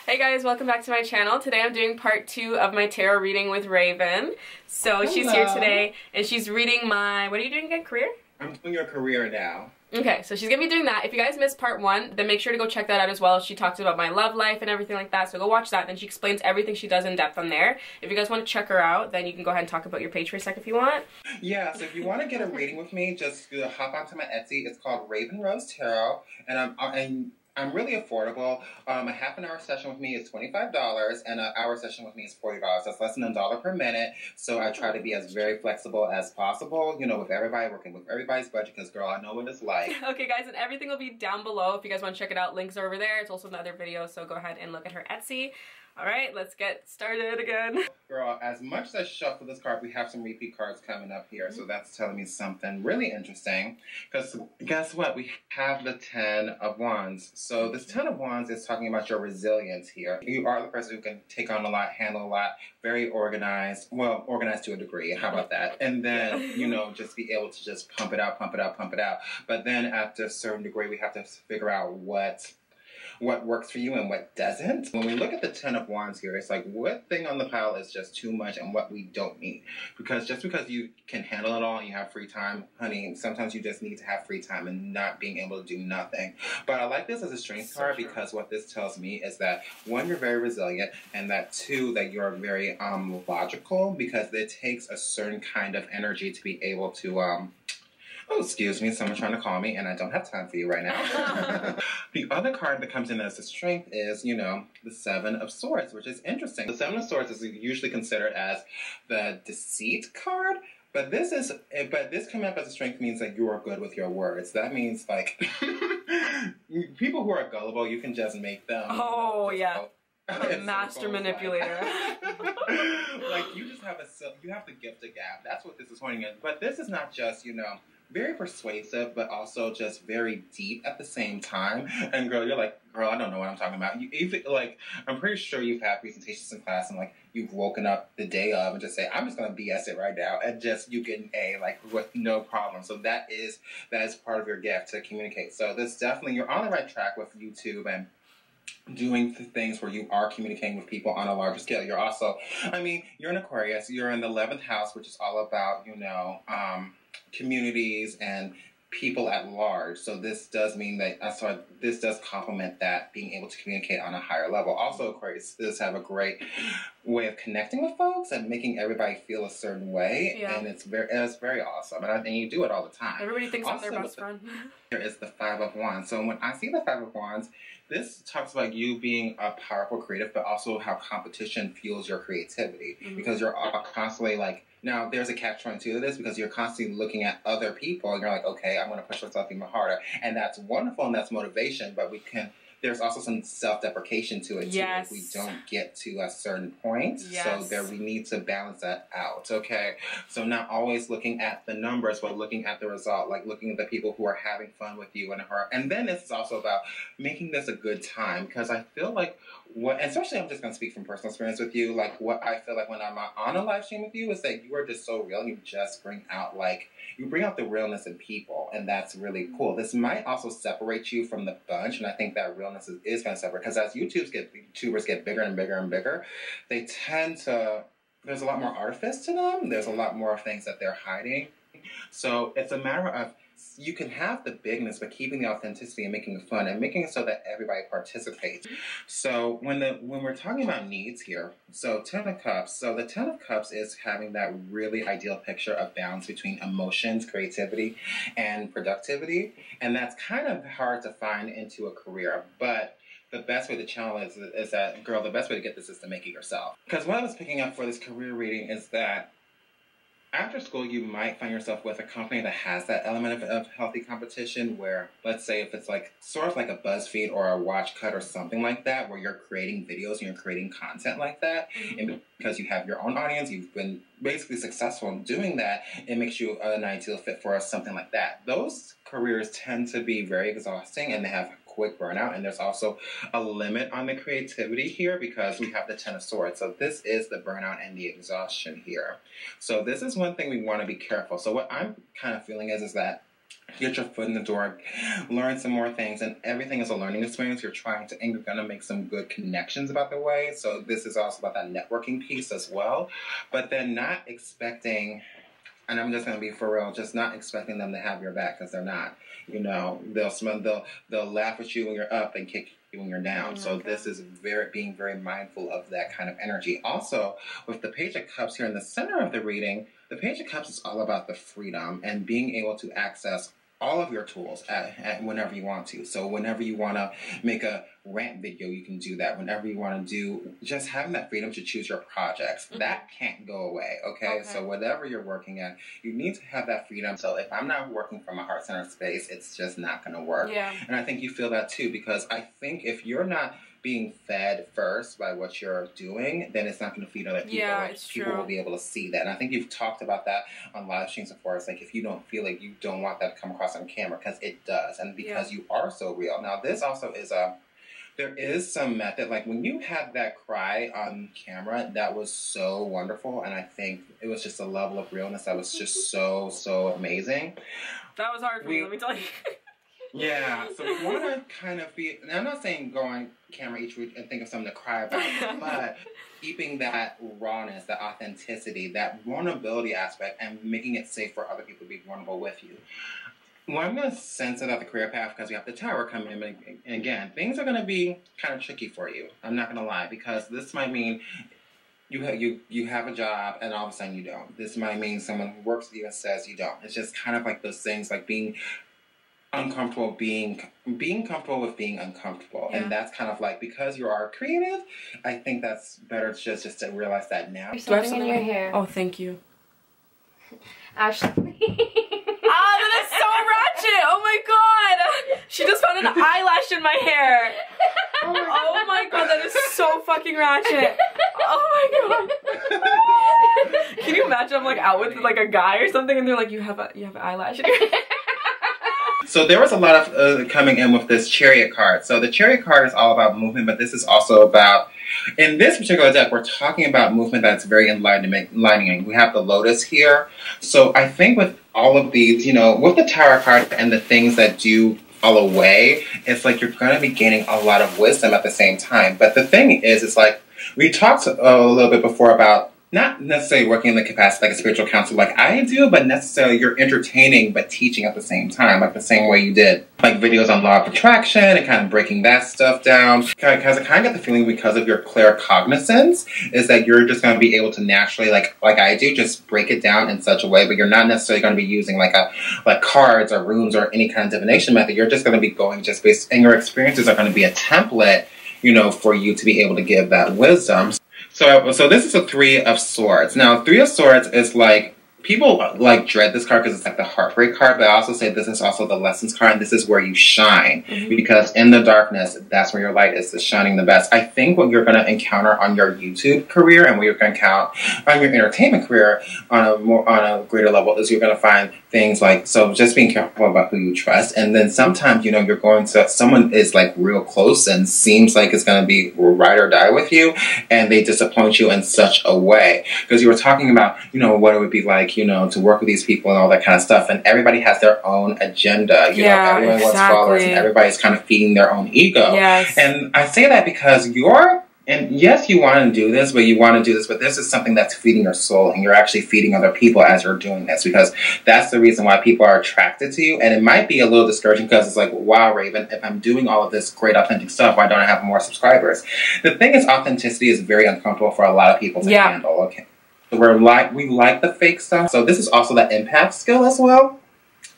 Hey guys, welcome back to my channel. Today I'm doing part 2 of my tarot reading with Raven. So Hello. She's here today and she's reading my, what are you doing again, career? I'm doing your career now. Okay, so she's gonna be doing that. If you guys missed part 1, then make sure to go check that out as well. She talks about my love life and everything like that, so go watch that. Then she explains everything she does in depth on there. If you guys want to check her out, then you can go ahead and talk about your page for a sec if you want. Yeah, so if you want to get a reading with me, just hop onto my Etsy. It's called Raven Rose Tarot, and I'm really affordable. A half-an-hour session with me is $25, and an hour session with me is $40. That's less than $1 per minute. So I try to be as very flexible as possible, you know, with everybody, working with everybody's budget, because, girl, I know what it's like. Okay, guys, and everything will be down below. If you guys want to check it out, links are over there. It's also in the other video, so go ahead and look at her Etsy. All right, let's get started again. Girl, as much as I shuffle this card, we have some repeat cards coming up here, so that's telling me something really interesting. Because guess what? We have the 10 of Wands. So this 10 of Wands is talking about your resilience here. You are the person who can take on a lot, handle a lot, very organized. Well, organized to a degree. How about that? And then, you know, just be able to just pump it out, pump it out, pump it out. But then after a certain degree, we have to figure out what works for you and what doesn't. When we look at the 10 of Wands here, it's like what thing on the pile is just too much and what we don't need. Because just because you can handle it all and you have free time, honey, sometimes you just need to have free time and not being able to do nothing. But I like this as a strength card because what this tells me is that, one, you're very resilient, and that, two, that you're very logical, because it takes a certain kind of energy to be able to oh, excuse me, someone's trying to call me, and I don't have time for you right now. The other card that comes in as a strength is, you know, the 7 of Swords, which is interesting. The 7 of Swords is usually considered as the deceit card, but this coming up as a strength means that you are good with your words. That means, like, people who are gullible, you can just make them. Oh, yeah. A master manipulator. Like, you just have you have the gift of gab. That's what this is pointing at. But this is not just, you know, very persuasive, but also just very deep at the same time. And girl, you're like, girl, I don't know what I'm talking about. Like, I'm pretty sure you've had presentations in class and, like, you've woken up the day of and just say, I'm just going to BS it right now, and just you get an A, like, with no problem. So that is part of your gift, to communicate. So this definitely, you're on the right track with YouTube and doing things where you are communicating with people on a larger scale. You're also, I mean, you're an Aquarius, you're in the 11th house, which is all about, you know, communities and people at large. So this does mean that, this does complement that, being able to communicate on a higher level. Also, Aquarius does have a great way of connecting with folks and making everybody feel a certain way. Yeah. And it's very awesome. And you do it all the time. Everybody thinks I'm their best friend. Here is the 5 of Wands. So when I see the 5 of Wands, this talks about you being a powerful creative, but also how competition fuels your creativity. Mm-hmm. Because you're constantly like, now there's a catch-22 to this, because you're constantly looking at other people and you're like, okay, I'm going to push myself even harder. And that's wonderful and that's motivation, but there's also some self-deprecation to it, yes, too, if we don't get to a certain point. Yes. So we need to balance that out, okay? So not always looking at the numbers, but looking at the result, like looking at the people who are having fun with you and her. And then it's also about making this a good time, because I feel like, especially I'm just going to speak from personal experience with you, like what I feel like when I'm on a live stream with you is that you are just so real, and you just bring out the realness in people, and that's really cool. This might also separate you from the bunch, and I think that realness is going to separate, because as YouTubers get bigger and bigger and bigger, they tend to, there's a lot more artifice to them, there's a lot more things that they're hiding. So it's a matter of, you can have the bigness, but keeping the authenticity and making it fun and making it so that everybody participates. So when we're talking about needs here, so 10 of Cups, so the 10 of Cups is having that really ideal picture of balance between emotions, creativity, and productivity. And that's kind of hard to find into a career, but the best way to channel is that, girl, the best way to get this is to make it yourself. Because what I was picking up for this career reading is that after school, you might find yourself with a company that has that element of healthy competition where, let's say if it's like sort of like a BuzzFeed or a Watch Cut or something like that, where you're creating videos and you're creating content like that, and because you have your own audience, you've been basically successful in doing that, it makes you an ideal fit for something like that. Those careers tend to be very exhausting, and they have quick burnout, and there's also a limit on the creativity here because we have the 10 of Swords. So this is the burnout and the exhaustion here. So this is one thing we want to be careful. So what I'm kind of feeling is that get your foot in the door, learn some more things, and everything is a learning experience. You're gonna make some good connections about the way. So this is also about that networking piece as well. But then not expecting, and I'm just gonna be for real, just not expecting them to have your back, because they're not. You know, they'll laugh at you when you're up and kick you when you're down. So this is being very mindful of that kind of energy. Also, with the Page of Cups here in the center of the reading, the Page of Cups is all about the freedom and being able to access all of your tools at whenever you want to. So whenever you want to make a rant video, you can do that. Whenever you want to do, just having that freedom to choose your projects, that can't go away, okay? So whatever you're working at, you need to have that freedom. So if I'm not working from a heart-centered space, it's just not going to work. And I think you feel that too, because I think if you're not being fed first by what you're doing, then it's not going to feed other people. People will be able to see that. And I think you've talked about that on live streams before. It's like if you don't feel like you don't want that to come across on camera, because it does. And because you are so real. Now, this also is there is some method, like when you had that cry on camera, that was so wonderful. And I think it was just a level of realness that was just so, so amazing. That was hard for me, let me tell you. Yeah, so we want to kind of be, and I'm not saying go on camera each week and think of something to cry about, but keeping that rawness, that authenticity, that vulnerability aspect, and making it safe for other people to be vulnerable with you. Well, I'm going to sense it at the career path because we have the Tower coming in, and again, things are going to be kind of tricky for you. I'm not going to lie, because this might mean you have a job and all of a sudden you don't. This might mean someone who works with you and says you don't. It's just kind of like those things, like being uncomfortable, being comfortable with being uncomfortable. And that's kind of like, because you are creative, I think that's better just to realize that now. There's something in your hair. Oh, thank you. Ashley. That is so ratchet! Oh my god! She just found an eyelash in my hair. Oh my god, that is so fucking ratchet. Oh my god. Can you imagine I'm like out with like a guy or something and they're like, you have an eyelash in your hair? So there was a lot of coming in with this Chariot card. So the Chariot card is all about movement, but this is also about, in this particular deck, we're talking about movement that's very enlightening. We have the Lotus here. So I think with all of these, you know, with the Tower card and the things that do fall away, it's like you're going to be gaining a lot of wisdom at the same time. But the thing is, it's like, we talked a little bit before about not necessarily working in the capacity like a spiritual counselor like I do, but necessarily you're entertaining but teaching at the same time, like the same way you did like videos on law of attraction and kind of breaking that stuff down. Because I kind of get the feeling, because of your claircognizance, is that you're just going to be able to naturally, like I do, just break it down in such a way, but you're not necessarily going to be using like cards or runes or any kind of divination method. You're just going to be going just based, and your experiences are going to be a template, you know, for you to be able to give that wisdom. So this is a Three of Swords. Now, Three of Swords is like, people like dread this card because it's like the heartbreak card, but I also say this is also the lessons card, and this is where you shine. Because in the darkness, that's where your light is shining the best. I think what you're going to encounter on your YouTube career and what you're going to encounter on your entertainment career on a greater level is you're going to find things like, so just being careful about who you trust. And then sometimes, you know, you're going to, someone is like real close and seems like it's going to be ride or die with you, and they disappoint you in such a way. Because you were talking about, you know, what it would be like, you know, to work with these people and all that kind of stuff. And everybody has their own agenda. You know, everyone wants followers, and everybody's kind of feeding their own ego. And I say that because and yes, you want to do this, but this is something that's feeding your soul, and you're actually feeding other people as you're doing this, because that's the reason why people are attracted to you. And it might be a little discouraging because it's like, wow, Raven, if I'm doing all of this great authentic stuff, why don't I have more subscribers? The thing is, authenticity is very uncomfortable for a lot of people to handle, okay? So we like the fake stuff. So this is also that empath skill as well.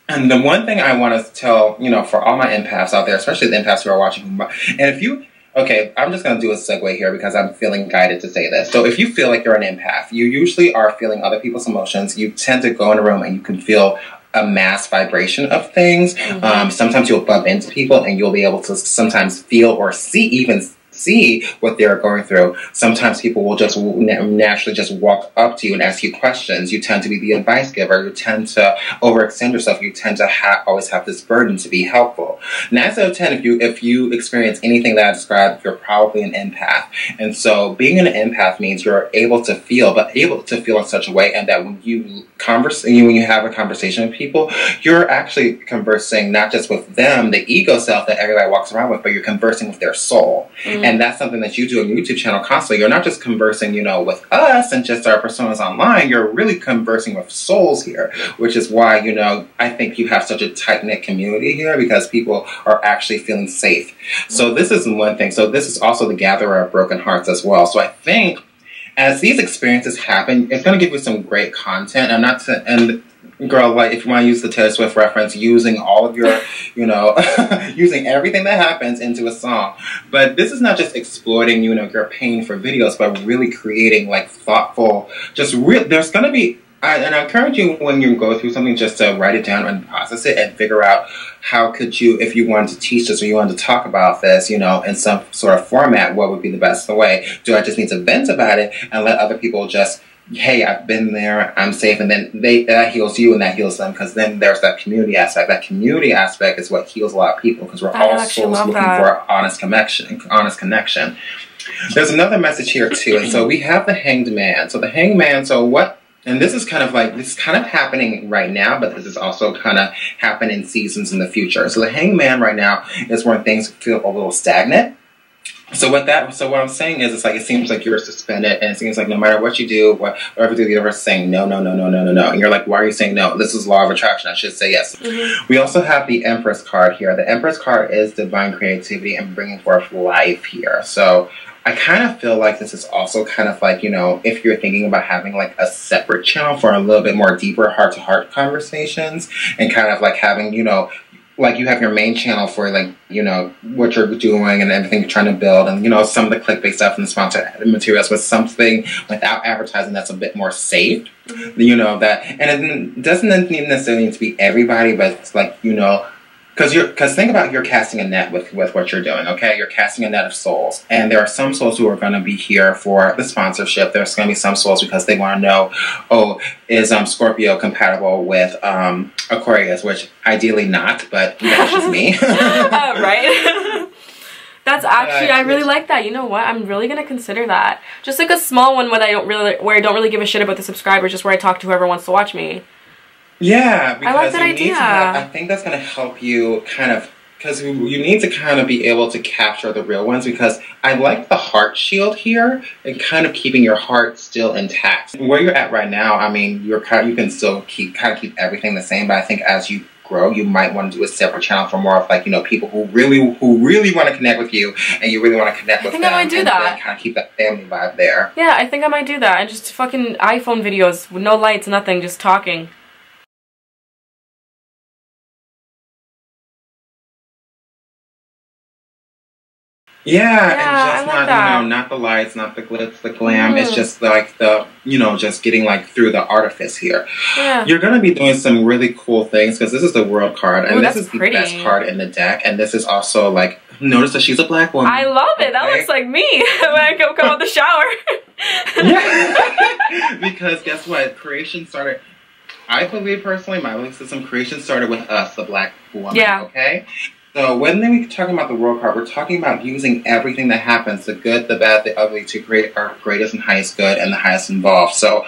And the one thing I want to tell, you know, for all my empaths out there, especially the empaths who are watching, and if you, okay, I'm just going to do a segue here because I'm feeling guided to say this. So if you feel like you're an empath, you usually are feeling other people's emotions. You tend to go in a room and you can feel a mass vibration of things. Sometimes you'll bump into people and you'll be able to sometimes feel or see see what they're going through. Sometimes people will just naturally just walk up to you and ask you questions. You tend to be the advice giver. You tend to overextend yourself. You tend to always have this burden to be helpful. 9 out of 10, if you experience anything that I described, you're probably an empath. And so being an empath means you're able to feel, but able to feel in such a way, and that when you have a conversation with people, you're actually conversing not just with them, the ego self that everybody walks around with, but you're conversing with their soul. And that's something that you do on your YouTube channel constantly. You're not just conversing, with us and just our personas online. You're really conversing with souls here, which is why, I think you have such a tight-knit community here, because people are actually feeling safe. So this is one thing. So this is also the gatherer of broken hearts as well. So I think as these experiences happen, it's going to give you some great content. And girl, like, if you want to use the Taylor Swift reference, using all of your, using everything that happens into a song. But this is not just exploiting, your pain for videos, but really creating, like, thoughtful, there's going to be, and I encourage you when you go through something just to write it down and process it and figure out how could you, if you wanted to teach this or you wanted to talk about this, in some sort of format, what would be the best way? Do I just need to vent about it and let other people just, hey, I've been there, I'm safe, and then that heals you and that heals them, because then there's that community aspect. That community aspect is what heals a lot of people, because we're all souls looking for honest connection. There's another message here too, and so we have the Hanged Man. So the Hanged Man, and this is kind of happening right now, but this is also kind of happen in seasons in the future. So the Hanged Man right now is when things feel a little stagnant. So what I'm saying is, it's like, it seems like you're suspended, and it seems like no matter what you do, whatever the universe is saying, no, no, no, no, no, no, no. And you're like, why are you saying no? This is law of attraction. I should say yes. We also have the Empress card here. The Empress card is divine creativity and bringing forth life here. So I kind of feel like this is also kind of like, if you're thinking about having like a separate channel for a little bit more deeper heart-to-heart conversations, and kind of like having, like you have your main channel for like, what you're doing and everything you're trying to build, and, some of the clickbait stuff and the sponsored materials, with something without advertising that's a bit more safe, that, and it doesn't necessarily need to be everybody, but it's like, because think about, you're casting a net with what you're doing, okay? You're casting a net of souls. And there are some souls who are going to be here for the sponsorship. There's going to be some souls because they want to know, is Scorpio compatible with Aquarius? Which ideally not, but that's just me. Right? That's actually, I really like that. You know what? I'm really going to consider that. Just like a small one where I don't really give a shit about the subscribers, just where I talk to whoever wants to watch me. Yeah, because I like that idea. I think that's going to help you kind of, because you need to kind of be able to capture the real ones, because I like the heart shield here and kind of keeping your heart still intact. Where you're at right now, I mean, you can still keep everything the same, but I think as you grow, you might want to do a separate channel for more of like, people who really want to connect with you, and you really want to connect with them. I think I might do that. Kind of keep that family vibe there. Yeah, I think I might do that. And just fucking iPhone videos with no lights, nothing, just talking. Yeah, and just not, not the lights, not the glitz, the glam. It's just like the, just getting like through the artifice here. Yeah. You're going to be doing some really cool things, because this is the World card, and this is the best card in the deck, and this is also like, notice that she's a black woman. I love it. That looks like me when I come out the shower. Yeah. Because guess what? Creation started, I believe personally, my belief system, creation started with us, the black woman. Yeah. Okay? So when we're talking about the world card, we're talking about using everything that happens, the good, the bad, the ugly, to create our greatest and highest good and the highest involved. So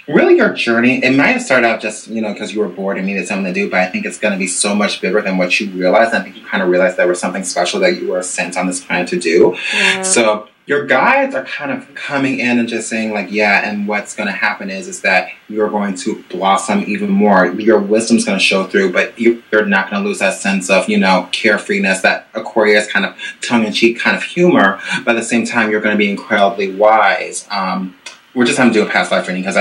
really your journey, it might have started out just, because you were bored and needed something to do, but I think it's going to be so much bigger than what you realized. I think you kind of realized there was something special that you were sent on this planet to do. Yeah. So your guides are kind of coming in and just saying like, yeah, and what's going to happen is that you're going to blossom even more. Your wisdom's going to show through, but you're not going to lose that sense of, carefreeness, that Aquarius kind of tongue-in-cheek kind of humor. But at the same time, you're going to be incredibly wise. We're just going to do a past life reading, because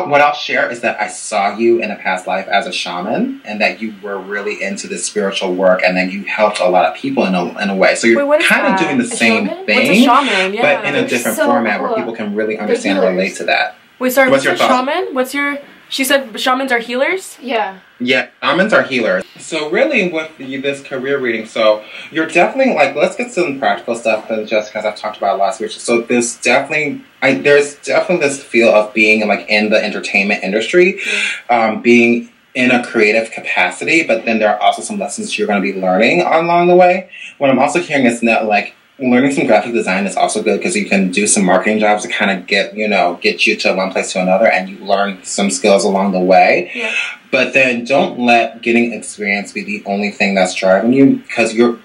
what I'll share is that I saw you in a past life as a shaman, and that you were really into this spiritual work, and that you helped a lot of people in a way. So you're kind of doing the same thing, but in a different format where people can really understand and relate to that. Wait, sorry, what's your shaman? What's your... She said shamans are healers? Yeah. Yeah, shamans are healers. So really with this career reading, so you're definitely like, let's get some practical stuff just because I've talked about it last week. So there's definitely this feel of being like in the entertainment industry, being in a creative capacity, but then there are also some lessons you're going to be learning along the way. What I'm also hearing is that like learning some graphic design is also good because you can do some marketing jobs to kind of get you to one place to another, and you learn some skills along the way. Yeah. But then don't let getting experience be the only thing that's driving you, because you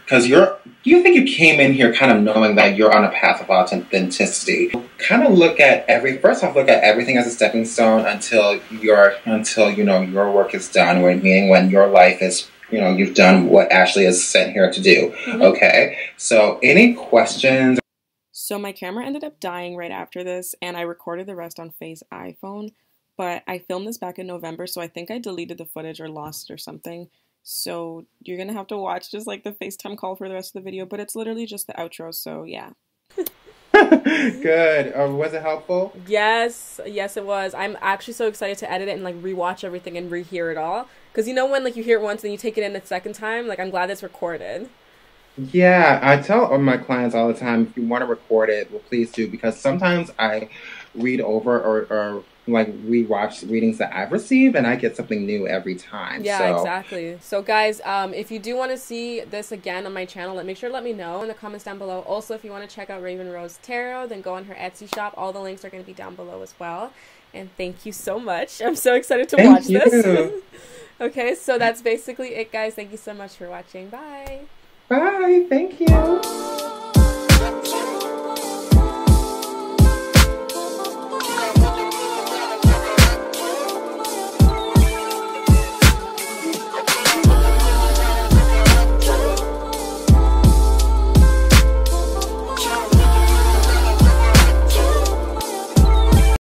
think you came in here kind of knowing that you're on a path of authenticity. Kind of look at everything as a stepping stone until your work is done, meaning when your life is, you've done what Ashley is sent here to do. Okay, so any questions? So my camera ended up dying right after this, and I recorded the rest on Faye's iPhone, but I filmed this back in November, so I think I deleted the footage or lost it or something. So you're gonna have to watch just like the FaceTime call for the rest of the video, but it's literally just the outro, so yeah. Good. Was it helpful? Yes, it was. I'm actually so excited to edit it and like rewatch everything and rehear it all. Because when like you hear it once and you take it in the second time, like I'm glad it's recorded. Yeah, I tell my clients all the time, if you want to record it, well, please do, because sometimes I read over or like rewatch readings that I've received, and I get something new every time. Yeah, exactly. So guys, if you do want to see this again on my channel, make sure to let me know in the comments down below. Also, if you want to check out Raven Rose Tarot, then go on her Etsy shop. All the links are going to be down below as well. And thank you so much. I'm so excited to watch this. Okay, so that's basically it, guys. Thank you so much for watching. Bye. Bye. Thank you.